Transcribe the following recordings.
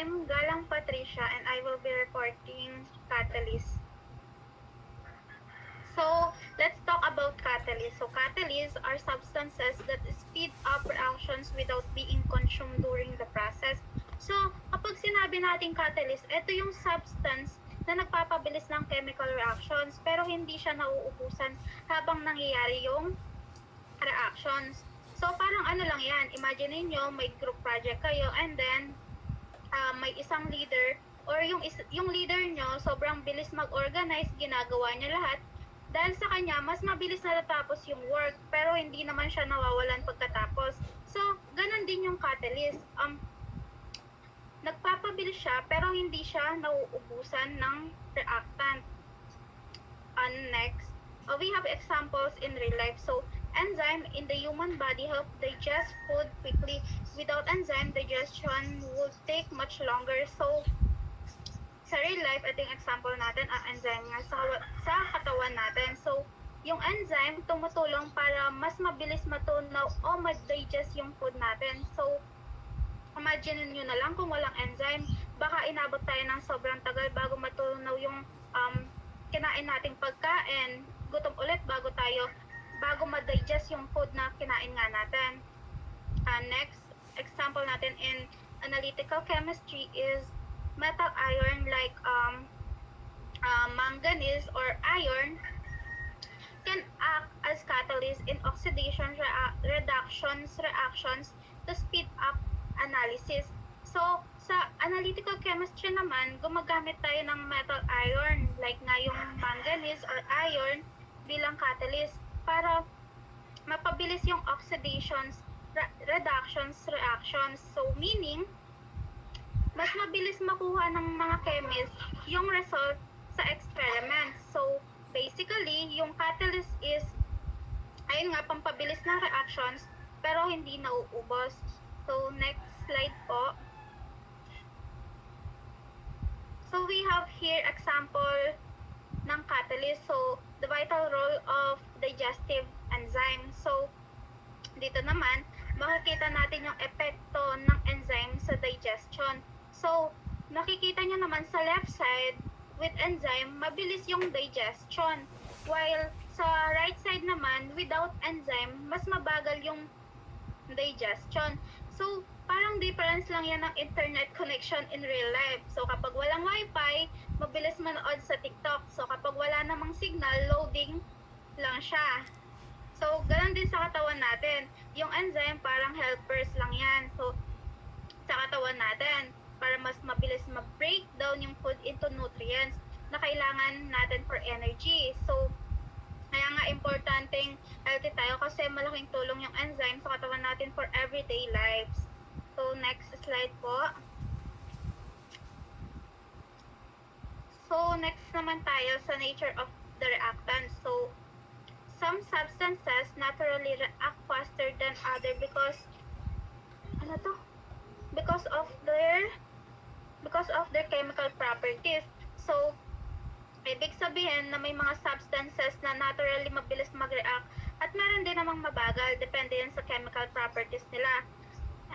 I'm Galang Patricia and I will be reporting catalyst. So, let's talk about catalysts. So, catalysts are substances that speed up reactions without being consumed during the process. So, kapag sinabi natin catalyst, ito yung substance na nagpapabilis ng chemical reactions pero hindi siya nauubusan habang nangyayari yung reactions. So, parang ano lang yan, imagine niyo may group project kayo and then may isang leader or yung leader nyo sobrang bilis mag-organize, ginagawa niya lahat. Dahil sa kanya, mas mabilis na natapos yung work pero hindi naman siya nawawalan pagkatapos. So, ganun din yung catalyst. Nagpapabilis siya pero hindi siya nauubusan ng reactant. Next, we have examples in real life. So, enzyme in the human body help digest food quickly. Without enzyme, digestion would take much longer. So, sa real life, ito yung example natin, ang enzyme nga sa katawan natin. So, yung enzyme tumutulong para mas mabilis matunaw o mag-digest yung food natin. So, imagine nyo na lang kung walang enzyme, baka inabot tayo ng sobrang tagal bago matunaw yung kinain nating pagkain. Gutom ulit bago ma-digest yung food na kinain nga natin. Next example natin in analytical chemistry is metal iron like manganese or iron can act as catalyst in oxidation reactions to speed up analysis. So, sa analytical chemistry naman, gumagamit tayo ng metal iron like nga yung manganese or iron bilang catalyst para mapabilis yung oxidations reactions. So, meaning, mas mabilis makuha ng mga chemist yung result sa experiment. So, basically, yung catalyst is, ayun nga, pampabilis ng reactions, pero hindi nauubos. So, next slide po. So, we have here example ng catalyst. So, the vital role of digestive enzyme. So, dito naman, makikita natin yung epekto ng enzyme sa digestion. So, nakikita nyo naman sa left side, with enzyme, mabilis yung digestion. While sa right side naman, without enzyme, mas mabagal yung digestion. So, parang difference lang yan ng internet connection in real life. So, kapag walang wifi, mabilis manood sa TikTok. So, kapag wala namang signal, loading lang siya. So, ganun din sa katawan natin. Yung enzyme, parang helpers lang yan. So, sa katawan natin, para mas mabilis ma-break down yung food into nutrients na kailangan natin for energy. So, kaya nga importanteng healthy tayo kasi malaking tulong yung enzyme sa katawan natin for everyday lives. So, next slide po. So, next naman tayo sa nature of the reactants. So, some substances naturally react faster than other because of their chemical properties. So, ibig sabihin na may mga substances na naturally mabilis mag-react at meron din namang mabagal, depende yan sa chemical properties nila.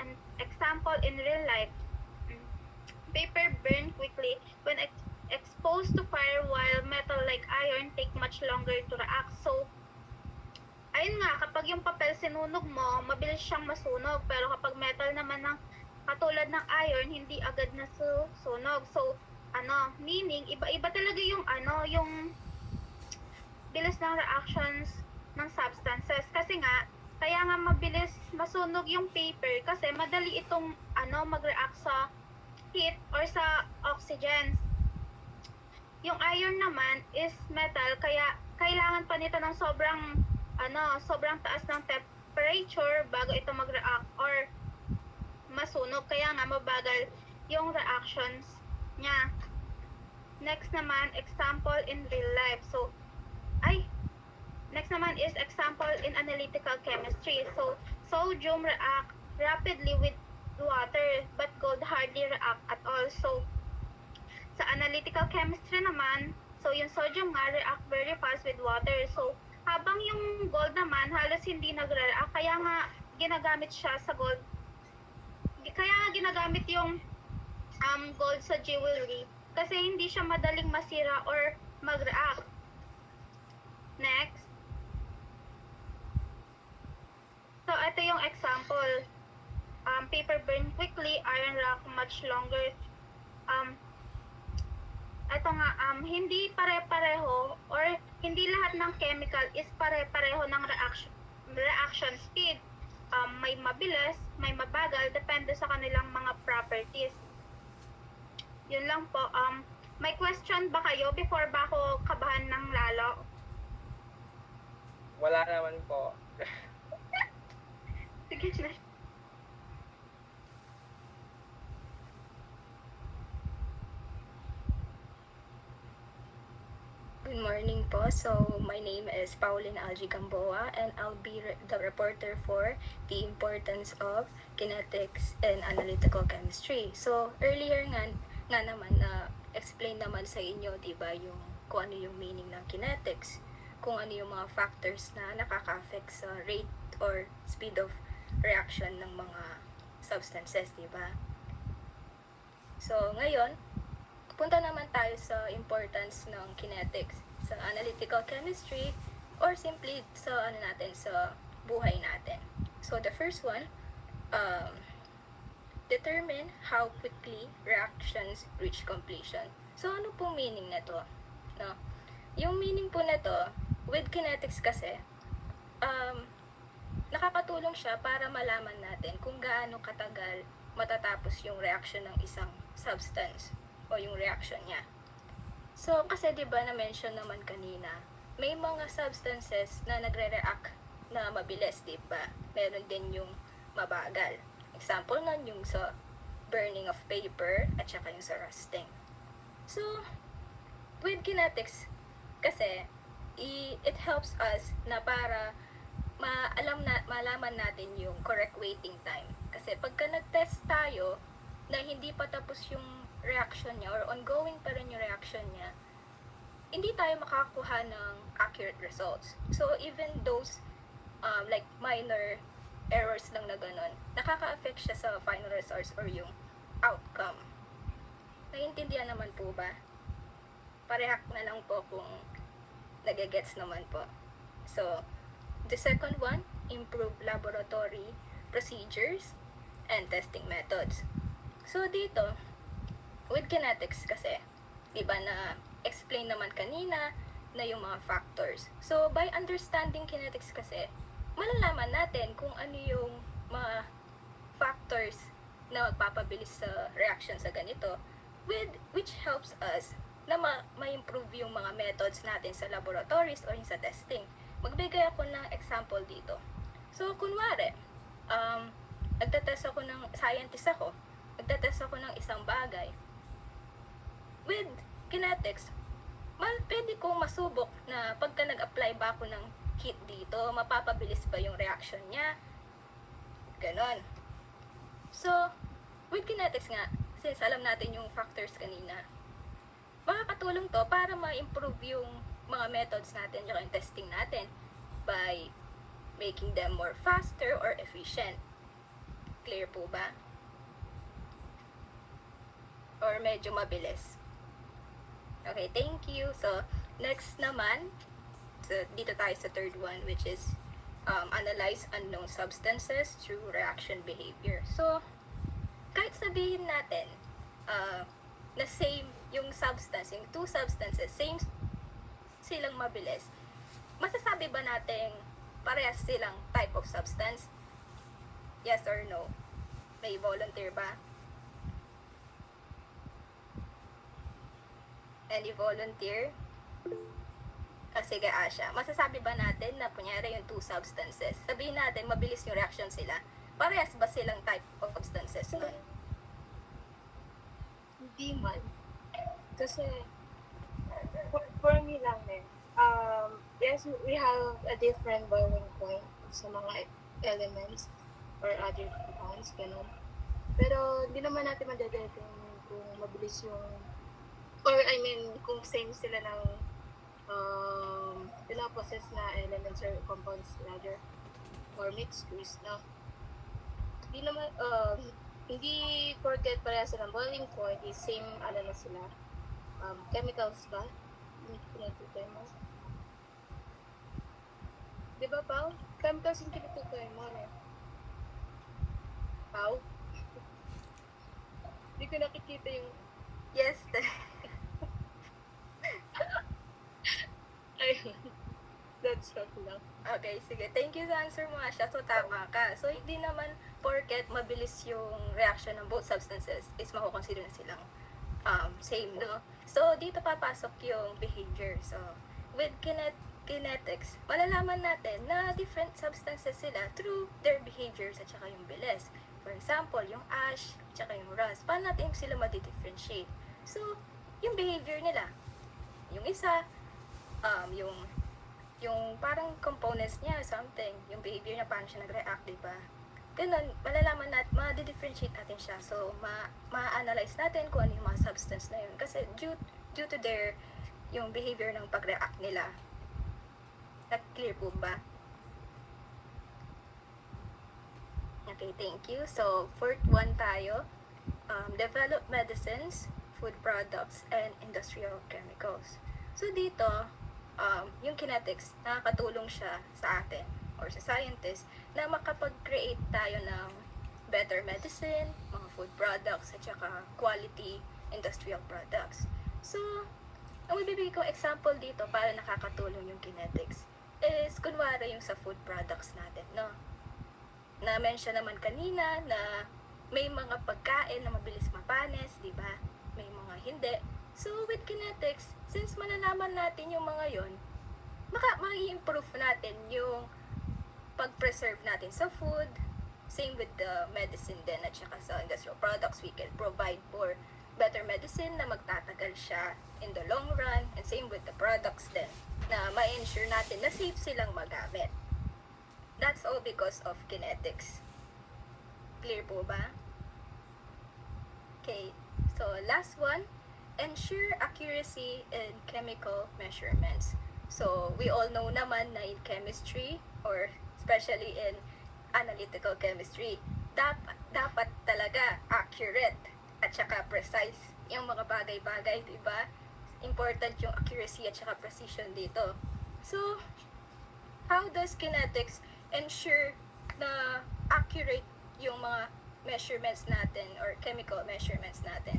And example in real life, paper burn quickly when exposed to fire while metal like iron take much longer to react. So, ayun nga, kapag yung papel sinunog mo, mabilis siyang masunog. Pero kapag metal naman ng katulad ng iron, hindi agad nasusunog. So, meaning, iba-iba talaga yung bilis ng reactions ng substances. Kasi nga, kaya nga mabilis masunog yung paper kasi madali itong mag-react sa heat or sa oxygen. Yung iron naman is metal, kaya kailangan pa nito ng sobrang taas ng temperature bago ito mag-react or masunog. Kaya nga mabagal yung reactions niya. Next naman, example in real life. So, next naman is example in analytical chemistry. So, sodium react rapidly with water but gold hardly react at all. So, sa analytical chemistry naman, so yung sodium nga react very fast with water. So, habang yung gold naman halos hindi nagre-react, kaya nga ginagamit siya sa gold. Kaya nga ginagamit yung gold sa jewelry kasi hindi siya madaling masira or mag-react. Next. So, ito yung example. Paper burn quickly, iron rock much longer. Ito nga, hindi pare-pareho or hindi lahat ng chemical is pare-pareho ng reaction speed. May mabilis, may mabagal, depende sa kanilang mga properties. Yun lang po. May question ba kayo before ba ako kabahan ng lalo? Wala naman po. Sige na. Good morning po. So, my name is Pauline Algie Gamboa and I'll be the reporter for the importance of kinetics and analytical chemistry. So, earlier nga naman na explain naman sa inyo, 'di ba, yung kung ano yung meaning ng kinetics, kung ano yung mga factors na nakaka-affect sa rate or speed of reaction ng mga substances, 'di ba? So, ngayon, punta naman tayo sa importance ng kinetics sa analytical chemistry or simply sa sa buhay natin. So the first one, determine how quickly reactions reach completion. So ano pong meaning nito? No? Yung meaning po nito with kinetics kasi nakakatulong siya para malaman natin kung gaano katagal matatapos yung reaction ng isang substance o yung reaction niya. So, kasi 'di ba na-mention naman kanina, may mga substances na nagre-react na mabilis, 'di ba? Meron din yung mabagal. Example nun yung sa burning of paper at saka yung sa rusting. So, with kinetics kasi it helps us na para malaman natin yung correct waiting time. Kasi pagka nag-test tayo na hindi pa tapos yung reaction niya or ongoing pa rin yung reaction niya, hindi tayo makakuha ng accurate results. So, even those like minor errors lang na ganun, nakaka-affect siya sa final results or yung outcome. Naiintindihan naman po ba? Parehak na lang po kung nagigets naman po. So, the second one, improve laboratory procedures and testing methods. So, dito, with kinetics kasi, di ba na explain naman kanina na yung mga factors. So, by understanding kinetics kasi, malalaman natin kung ano yung mga factors na magpapabilis sa reaction sa ganito, which helps us na ma-improve yung mga methods natin sa laboratories or sa testing. Magbigay ako ng example dito. So, kunwari, nagtatest ako nagtatest ako ng isang bagay. With kinetics, pwede kong masubok na pagka nag-apply ba ako ng heat dito, mapapabilis ba yung reaction niya? Ganon. So, with kinetics nga, since alam natin yung factors kanina, makakatulong to para ma-improve yung mga methods natin yung testing natin by making them more faster or efficient. Clear po ba? Or medyo mabilis? Okay, thank you. So, next naman, so dito tayo sa third one, which is analyze unknown substances through reaction behavior. So, kahit sabihin natin na same yung substance, yung two substances, same silang mabilis, masasabi ba natin parehas silang type of substance? Yes or no? May volunteer ba? Any volunteer? Sige, Asha. Masasabi ba natin na kunyari yung two substances, sabihin natin mabilis yung reaction sila, parehas ba silang type of substances nun? Hindi man. Kasi, for me lang yes, we have a different boiling point sa mga elements or other compounds, ganun. Pero, hindi naman natin madadating kung mabilis yung, or I mean, kung same sila ng pinaprocess na elements or compounds rather, or mixtures, no? Hindi naman, hindi porket parehas silang boiling point, is same, ano na sila, chemicals ba? Yung tinutukoy mo. Di ba, Pao? Chemicals yung tinutukoy mo, no? Pao? Hindi ko nakikita yung, Yes, ayun. That's all lang. okay, sige. Thank you sa answer mo, Asha. So, tama ka. So, hindi naman porket mabilis yung reaction ng both substances is makukonsider na silang same, no? So, dito papasok yung behavior. So, with kinetics, malalaman natin na different substances sila through their behaviors at saka yung bilis. For example, yung ash, at saka yung rust. Paano natin sila ma-differentiate? So, yung behavior nila. Yung isa, yung parang components niya, something, yung behavior niya, paano siya nag-react, diba? Ganun, malalaman natin, ma-differentiate natin siya. So, ma-analyze natin kung ano yung mga substance na yun. Kasi due to their, yung behavior ng pag-react nila. At clear po ba? Okay, thank you. So, fourth one tayo. Develop medicines, food products, and industrial chemicals. So, dito, yung kinetics, nakakatulong siya sa atin or sa scientists na makapag-create tayo ng better medicine, mga food products, at saka quality industrial products. So, ang ibibigay kong example dito para nakakatulong yung kinetics is, kunwari yung sa food products natin, no? Na-mention naman kanina na may mga pagkain na mabilis mapanis, di ba? May mga hindi. So, with kinetics, since malalaman natin yung mga yon, ma-improve natin yung pag-preserve natin sa food. Same with the medicine din at saka sa industrial products, we can provide for better medicine na magtatagal siya in the long run. And same with the products din, na ma-ensure natin na safe silang magamit. That's all because of kinetics. Clear po ba? Okay, so last one, ensure accuracy in chemical measurements. So, we all know naman na in chemistry, or especially in analytical chemistry, dapat talaga accurate at saka precise yung mga bagay-bagay, di ba? Important yung accuracy at saka precision dito. So, how does kinetics ensure na accurate yung mga measurements natin or chemical measurements natin?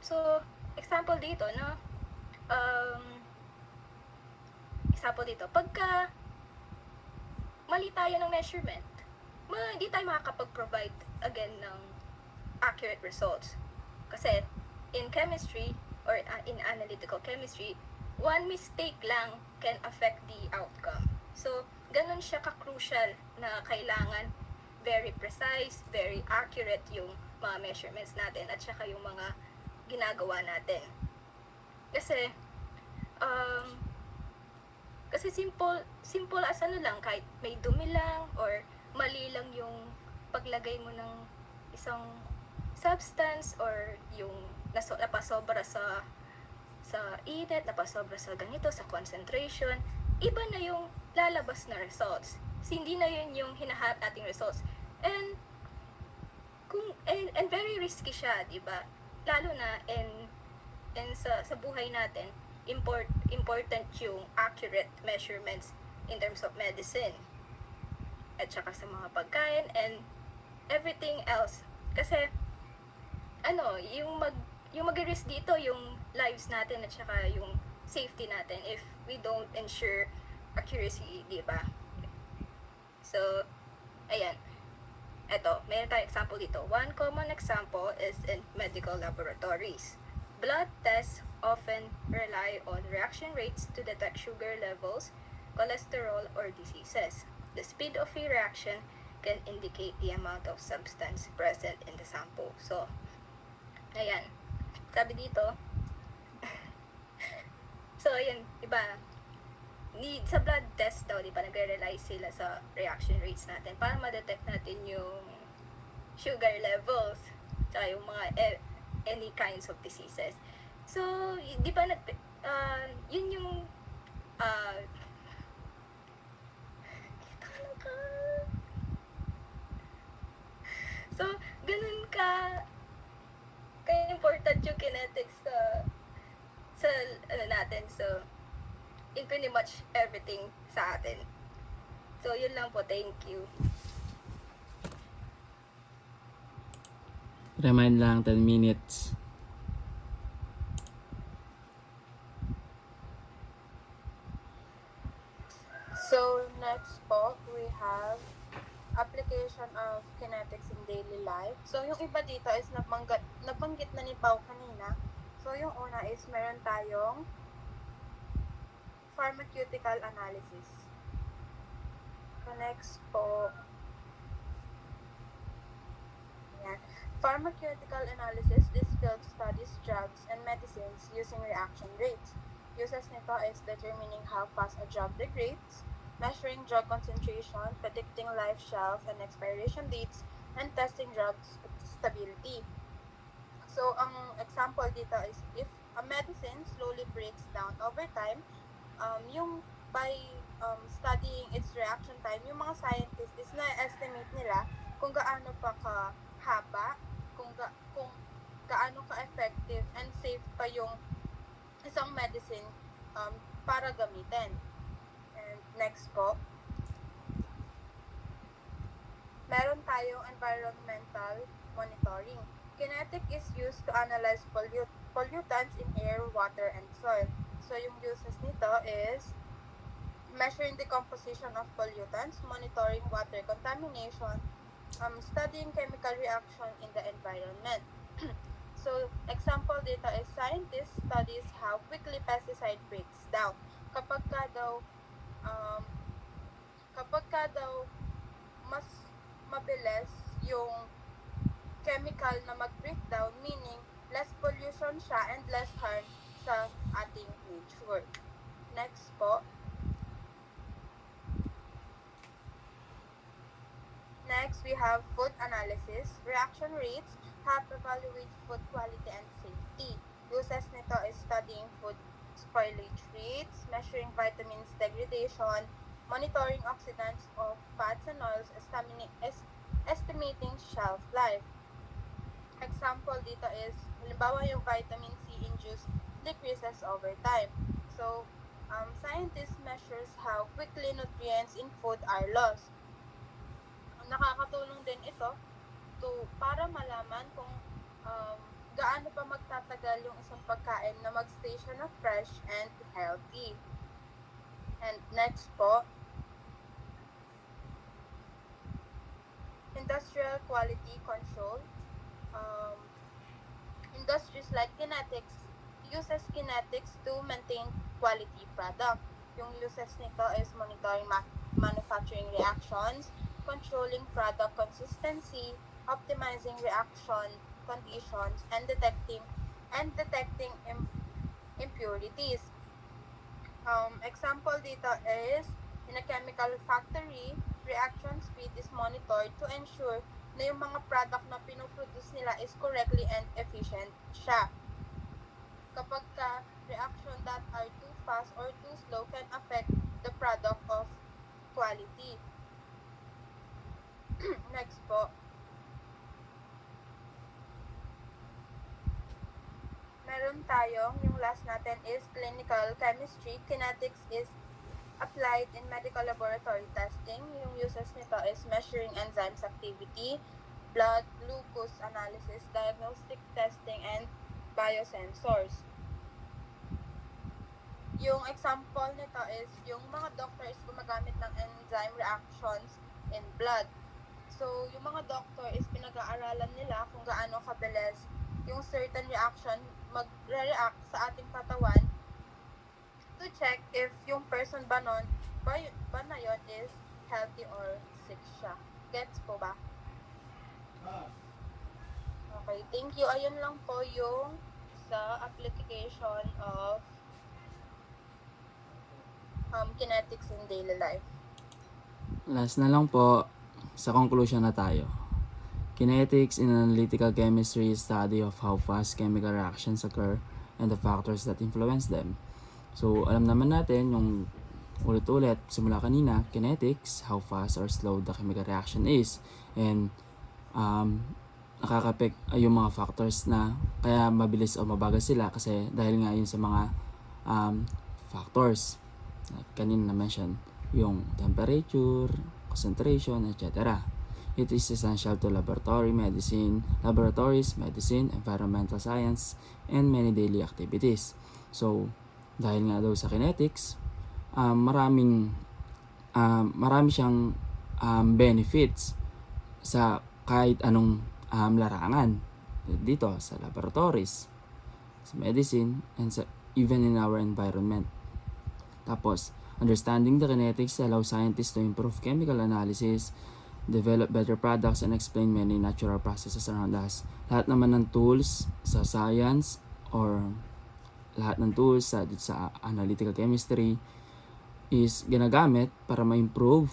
So, example dito, no? Example dito, pagka mali tayo ng measurement, hindi tayo makakapag-provide again ng accurate results. Kasi in chemistry or in analytical chemistry, one mistake lang can affect the outcome. So, ganun siya ka-crucial na kailangan very precise, very accurate yung mga measurements natin at saka yung mga ginagawa natin. Kasi simple as ano lang, kahit may dumi lang or mali lang yung paglagay mo ng isang substance or yung napasobra sa init, napasobra sa ganito, sa concentration, iba na yung lalabas na results. Hindi na yun yung hinahanap nating results. And very risky siya, di ba? Lalo na sa buhay natin, important yung accurate measurements in terms of medicine at saka sa mga pagkain and everything else. Kasi yung mag-risk dito yung lives natin at saka yung safety natin if we don't ensure accuracy, di ba? So, ayan. Eto, mayroon tayong example dito. One common example is in medical laboratories. Blood tests often rely on reaction rates to detect sugar levels, cholesterol, or diseases. The speed of a reaction can indicate the amount of substance present in the sample. So, ayan. Sabi dito, so, ayan, diba, sa blood test daw, diba, nagre-rely sila sa reaction rates natin para ma-detect natin yung sugar levels, tsaka yung mga any kinds of diseases. So, di ba, yun yung, so, ganun ka kinetics sa ano natin. So, in pretty much everything sa atin. So, yun lang po. Thank you. Remind lang 10 minutes. So, next po, we have application of kinetics in daily life. So, yung iba dito is nabanggit na ni Pao kanina. So, yung una is meron tayong pharmaceutical analysis. So, next po, yan. Pharmaceutical analysis, this field studies drugs and medicines using reaction rates. Uses nito is determining how fast a drug degrades, measuring drug concentration, predicting life shelf and expiration dates, and testing drugs stability. So, ang example dito is if a medicine slowly breaks down over time, yung by studying its reaction time, yung mga scientists is na-estimate nila kung gaano pa kahaba, kung gaano ka-effective and safe pa yung isang medicine para gamitin. And next po, meron tayong environmental monitoring. Kinetic is used to analyze pollutants in air, water, and soil. So, yung uses nito is measuring the composition of pollutants, monitoring water contamination, studying chemical reaction in the environment. So, example dito is scientist studies how quickly pesticide breaks down. Kapag ka daw mas mabilis yung chemical na mag-breakdown, meaning less pollution siya and less harm sa ating nature. Next po. Next, we have food analysis, reaction rates, how to evaluate food quality and safety. Uses nito is studying food spoilage rates, measuring vitamins degradation, monitoring oxidants of fats and oils, estimating shelf life. Example dito is, halimbawa yung vitamin C in juice decreases over time. So, scientists measures how quickly nutrients in food are lost. Nakakatulong din ito para malaman kung gaano pa magtatagal yung isang pagkain na mag-stay siya na fresh and healthy. And next po, industrial quality control. Industries like kinetics uses kinetics to maintain quality product. Yung uses nito is monitoring manufacturing reactions, controlling product consistency, optimizing reaction conditions, and detecting impurities. Example dito is in a chemical factory, reaction speed is monitored to ensure na yung mga product na pinoproduce nila is correctly and efficient siya. Kapag reaction that are too fast or too slow can affect the product of quality. Next po. Meron tayong, yung last natin is clinical chemistry. Kinetics is applied in medical laboratory testing. Yung uses nito is measuring enzymes activity, blood glucose analysis, diagnostic testing, and biosensors. Yung example nito is yung mga doctors gumagamit ng enzyme reactions in blood. So, yung mga doctor is pinag-aaralan nila kung gaano kabilis yung certain reaction mag-react sa ating katawan to check if yung person ba na yun is healthy or sick siya. Gets po ba? Okay, thank you. Ayun lang po yung sa application of kinetics in daily life. Last na lang po, sa conclusion na tayo. Kinetics in analytical chemistry is study of how fast chemical reactions occur and the factors that influence them. So, alam naman natin yung ulit-ulit simula kanina, kinetics, how fast or slow the chemical reaction is. And yung mga factors na kaya mabilis o mabagal sila kasi dahil nga yun sa mga factors like kanina na mention, yung temperature, concentration, etc. It is essential to laboratories, medicine, environmental science, and many daily activities. So, dahil nga daw sa kinetics, marami siyang benefits sa kahit anong larangan dito sa laboratories, sa medicine, and even in our environment. Tapos, understanding the kinetics allows scientists to improve chemical analysis, develop better products, and explain many natural processes around us. Lahat naman ng tools sa science or lahat ng tools sa analytical chemistry is ginagamit para ma-improve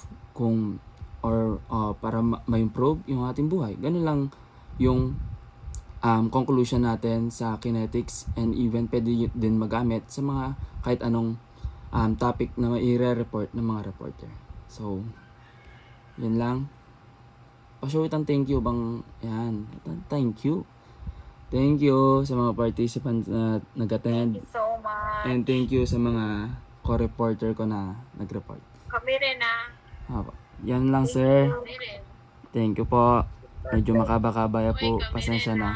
para ma-improve yung ating buhay. Ganun lang yung conclusion natin sa kinetics, and even pwede din magamit sa mga kahit anong topic na i-report ng mga reporter. So, yun lang. Pasyawitang thank you bang yan. Thank you. Thank you sa mga participants na nag-attend. Thank you so much. And thank you sa mga co-reporter ko na nag-report. Kami rin Yan lang, sir. Kami rin. Thank you po. Medyo makaba-kabaya po. Pasensya na.